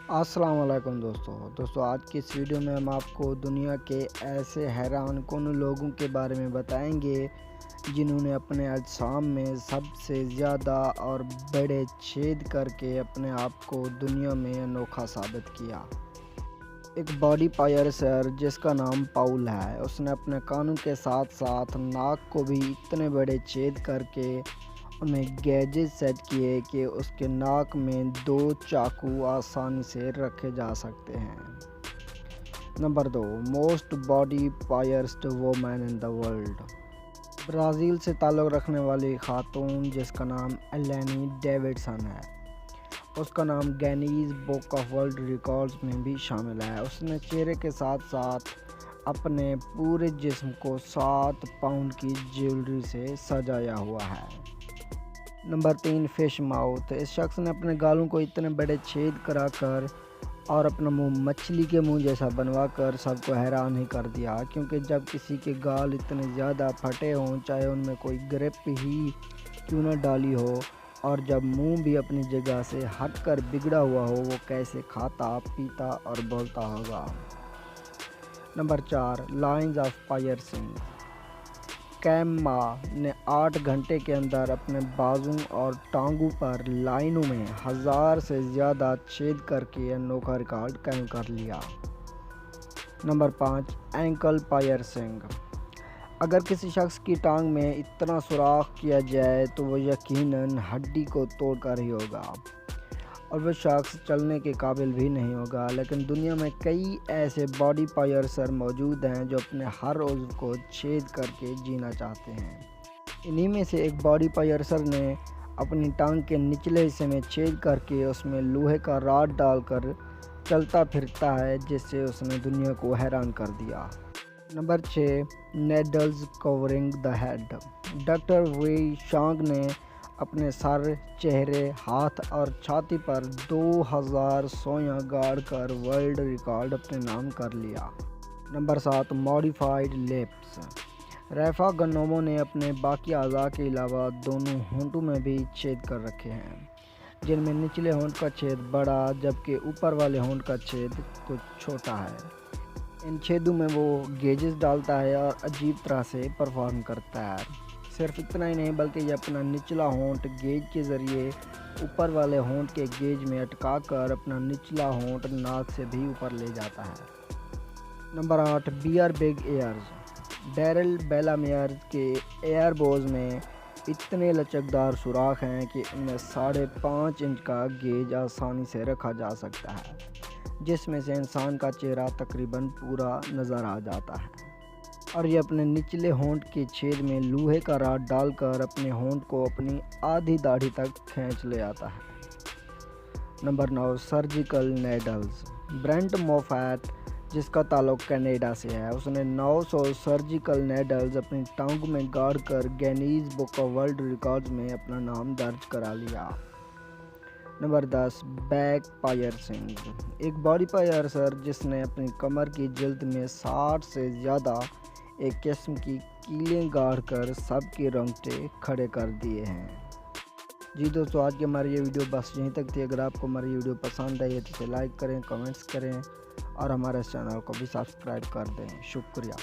السلام علیکم دوستو آج کی اس ویڈیو میں ہم آپ کو دنیا کے ایسے حیران کن لوگوں کے بارے میں بتائیں گے جنہوں نے اپنے اجسام میں سب سے زیادہ اور بڑے چھید کر کے اپنے آپ کو دنیا میں انوکھا ثابت کیا۔ ایک باڈی پائرسر جس کا نام پاؤل ہے، اس نے اپنے کانوں کے ساتھ ساتھ ناک کو بھی اتنے بڑے چھید کر کے انہیں گیجز سیٹ کیے کہ اس کے ناک میں 2 چاقو آسانی سے رکھے جا سکتے ہیں۔ Number 2، most body pierced woman in the world. Brazil سے تعلق رکھنے والی خاتون جس کا نام ایلین ڈیوڈسن ہے، اس کا نام Guinness book of world records میں بھی شامل ہے۔ اس نے چہرے کے ساتھ ساتھ اپنے پورے جسم کو 7 پاؤنڈ کی جیولری سے سجایا ہوا ہے۔ Number 3، fish mouth. اس شخص نے اپنے گالوں کو اتنے بڑے چھید کرا کر اور اپنا منہ مچھلی کے منہ جیسا بنوا کر سب کو حیران ہی کر دیا، کیونکہ جب کسی کے گال اتنے زیادہ پھٹے ہوں، چاہے ان میں کوئی گرپ ہی کیوں نہ ڈالی ہو، اور جب منہ بھی اپنی جگہ سے ہٹ کر بگڑا ہوا ہو، وہ کیسے کھاتا، پیتا اور بولتا ہوگا۔ Number 4، lines of piercing. کیمما نے 8 گھنٹے کے اندر اپنے بازوں اور ٹانگوں پر لائنوں میں 1000 سے زیادہ چھید کر کے انوکھا ریکارڈ قائم کر لیا۔ نمبر 5، اینکل پائرسنگ۔ اگر کسی شخص کی ٹانگ میں اتنا سوراخ کیا جائے تو وہ یقیناً ہڈی کو توڑ کر ہی ہوگا اور وہ شخص چلنے کے قابل بھی نہیں ہوگا، لیکن دنیا میں کئی ایسے باڈی پائرسر موجود ہیں جو اپنے ہر عضو کو چھید کر کے جینا چاہتے ہیں۔ انہی میں سے ایک باڈی پائرسر نے اپنی ٹانگ کے نچلے حصے میں چھید کر کے اس میں لوہے کا راڈ ڈال کر چلتا پھرتا ہے، جس سے اس نے دنیا کو حیران کر دیا۔ Number 6، needles covering the head. Doctor Wei Shang نے اپنے سر، چہرے، ہاتھ اور چھاتی پر 2000 سوئیاں گاڑ کر ورلڈ ریکارڈ اپنے نام کر لیا۔ Number 7، modified lips. ریفا گنومو نے اپنے باقی اعضاء کے علاوہ دونوں ہونٹوں میں بھی چھید کر رکھے ہیں، جن میں نچلے ہونٹ کا چھید بڑا جبکہ اوپر والے ہونٹ کا چھید کچھ چھوٹا ہے۔ ان چھیدوں میں وہ گیجز ڈالتا ہے اور عجیب طرح سے پرفارم کرتا ہے۔ صرف اتنا ہی نہیں بلکہ یہ اپنا نچلا ہونٹ گیج کے ذریعے اوپر والے ہونٹ کے گیج میں اٹکا کر اپنا نچلا ہونٹ ناک سے بھی اوپر لے جاتا ہے۔ Number 8، bear big ears. Darrel بیلامیئر کے ایئر بوز میں اتنے لچکدار سوراخ ہیں کہ ان میں 5.5 انچ کا گیج آسانی سے رکھا جا سکتا ہے، جس میں سے انسان کا چہرہ تقریباً پورا نظر آ جاتا ہے، اور یہ اپنے نچلے ہونٹ کے چھید میں لوہے کا راڈ ڈال کر اپنے ہونٹ کو اپنی آدھی داڑھی تک کھینچ لے آتا ہے۔ Number 9، surgical needles. Brent Moffatt جس کا تعلق کینیڈا سے ہے، اس نے 900 سرجیکل نیڈلز اپنی ٹانگوں میں گاڑ کر Guinness book of world records میں اپنا نام درج کرا لیا۔ Number 10، back piercing. ایک باڈی پائرسر جس نے اپنی کمر کی جلد میں 60 سے زیادہ ایک قسم کی کیلیں گاڑ کر سب کے رونگٹے کھڑے کر دیے ہیں۔ جی دوستو، آج کی ہماری یہ ویڈیو بس یہیں تک تھی۔ اگر آپ کو ہماری ویڈیو پسند آئی ہے تو اسے لائک کریں، کمنٹس کریں اور ہمارے اس چینل کو بھی سبسکرائب کر دیں۔ شکریہ۔